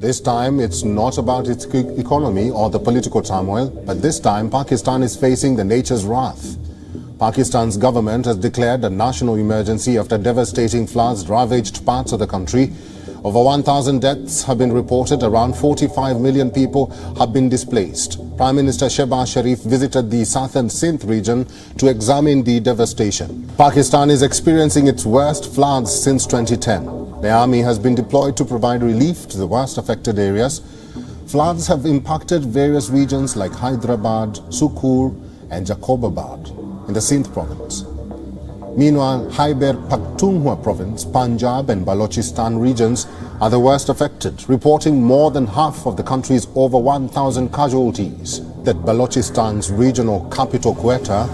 This time, it's not about its economy or the political turmoil, but this time, Pakistan is facing the nature's wrath. Pakistan's government has declared a national emergency after devastating floods ravaged parts of the country. Over 1,000 deaths have been reported. Around 45 million people have been displaced. Prime Minister Shehbaz Sharif visited the southern Sindh region to examine the devastation. Pakistan is experiencing its worst floods since 2010. The army has been deployed to provide relief to the worst affected areas. Floods have impacted various regions like Hyderabad, Sukur and Jacobabad in the Sindh province. Meanwhile, Khyber Pakhtunkhwa province, Punjab and Balochistan regions are the worst affected, reporting more than half of the country's over 1,000 casualties. That Balochistan's regional capital Quetta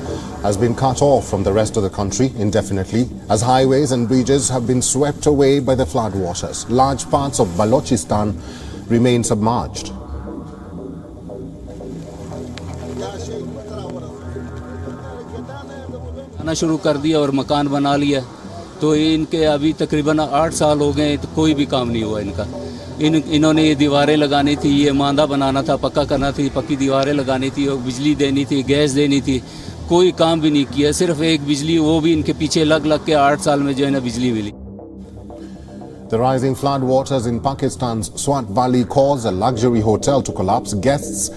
has been cut off from the rest of the country indefinitely as highways and bridges have been swept away by the floodwaters. Large parts of Balochistan remain submerged. आना शुरू कर दिया और मकान बना लिया तो इनके अभी तकरीबन 8 साल हो गए तो कोई भी काम नहीं हुआ इनका। इन्होंने ये दीवारें लगानी थी, ये मांदा बनाना था, पक्का करना थी, पक्की दीवारें लगानी थी और बिजली देनी थी, गैस देनी थी, कोई काम भी नहीं किया। सिर्फ एक बिजली, वो भी इनके पीछे लग के 8 साल में जो है ना बिजली मिली। The rising flood waters in Pakistan's Swat Valley caused a luxury hotel to collapse. Guests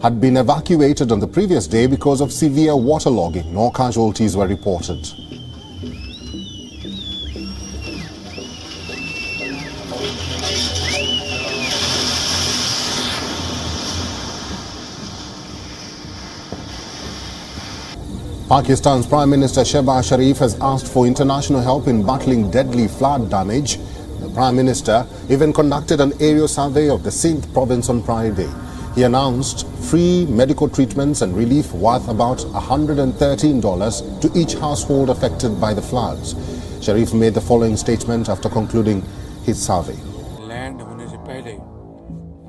had been evacuated on the previous day because of severe waterlogging. No casualties were reported. Pakistan's Prime Minister Shehbaz Sharif has asked for international help in battling deadly flood damage. The Prime Minister even conducted an aerial survey of the Sindh province on Friday. He announced free medical treatments and relief worth about $113 to each household affected by the floods. Sharif made the following statement after concluding his survey.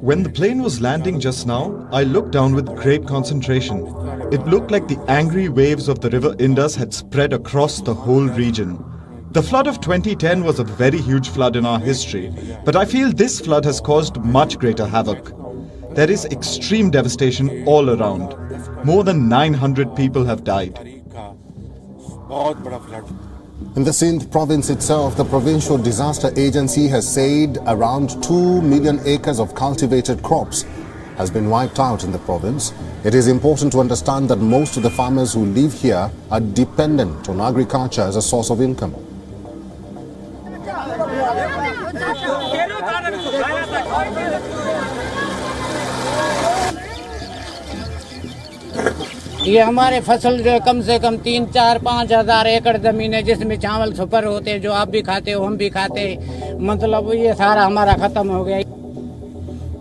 When the plane was landing just now, I looked down with great concentration. It looked like the angry waves of the river Indus had spread across the whole region. The flood of 2010 was a very huge flood in our history, but I feel this flood has caused much greater havoc. There is extreme devastation all around. More than 900 people have died. In the Sindh province itself, the Provincial Disaster Agency has said around 2 million acres of cultivated crops has been wiped out in the province. It is important to understand that most of the farmers who live here are dependent on agriculture as a source of income. ये हमारे फसल जो है कम से कम 3, 4, 5 हजार एकड़ जमीन है जिसमें चावल सुपर होते हैं जो आप भी खाते हो हम भी खाते हैं मतलब ये सारा हमारा खत्म हो गया।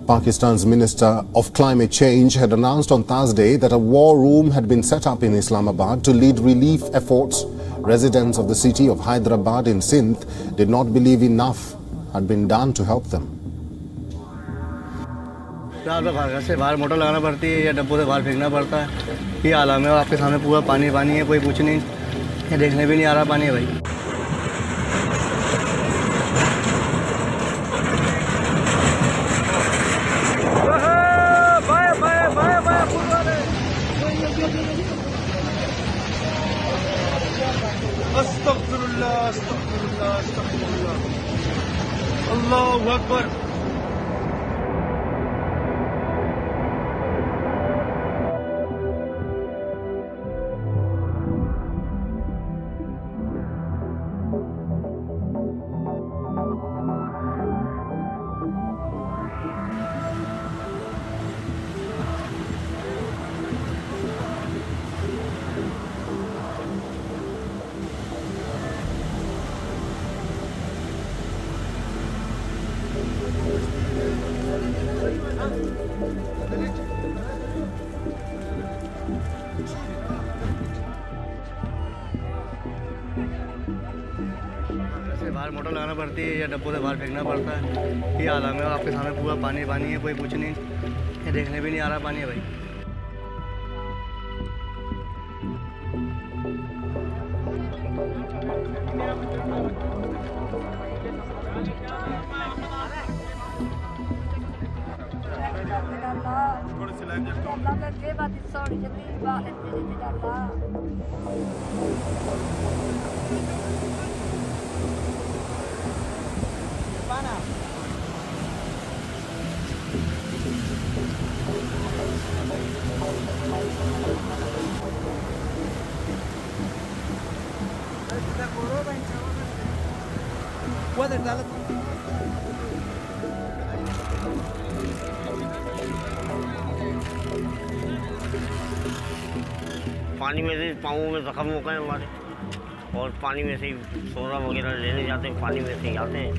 Pakistan's Minister of Climate Change had announced on Thursday that a war room had been set up in Islamabad to lead relief efforts. Residents of the city of Hyderabad in Sindh did not believe enough had been done to help them. घर से बाहर motor लगाना पड़ती है या डब्बों से बाहर फेंकना पड़ता है। ये आलम है आपके सामने पूरा पानी पानी है, कोई कुछ नहीं, ये देखने भी नहीं आ रहा पानी है भाई। अस्तगफिरुल्लाह अस्तगफिरुल्लाह अस्तगफिरुल्लाह अल्लाहु अकबर। बाहर मोटर लगाना पड़ती है या डब्बों से बाहर फेंकना पड़ता है। ये आलम है आपके सामने पूरा पानी पानी है, कोई कुछ नहीं, ये देखने भी नहीं आ रहा पानी है भाई। पानी में से पाँवों में जख्म हो गए हमारे, और पानी में से ही सोना वगैरह लेने जाते हैं, पानी में से ही आते हैं।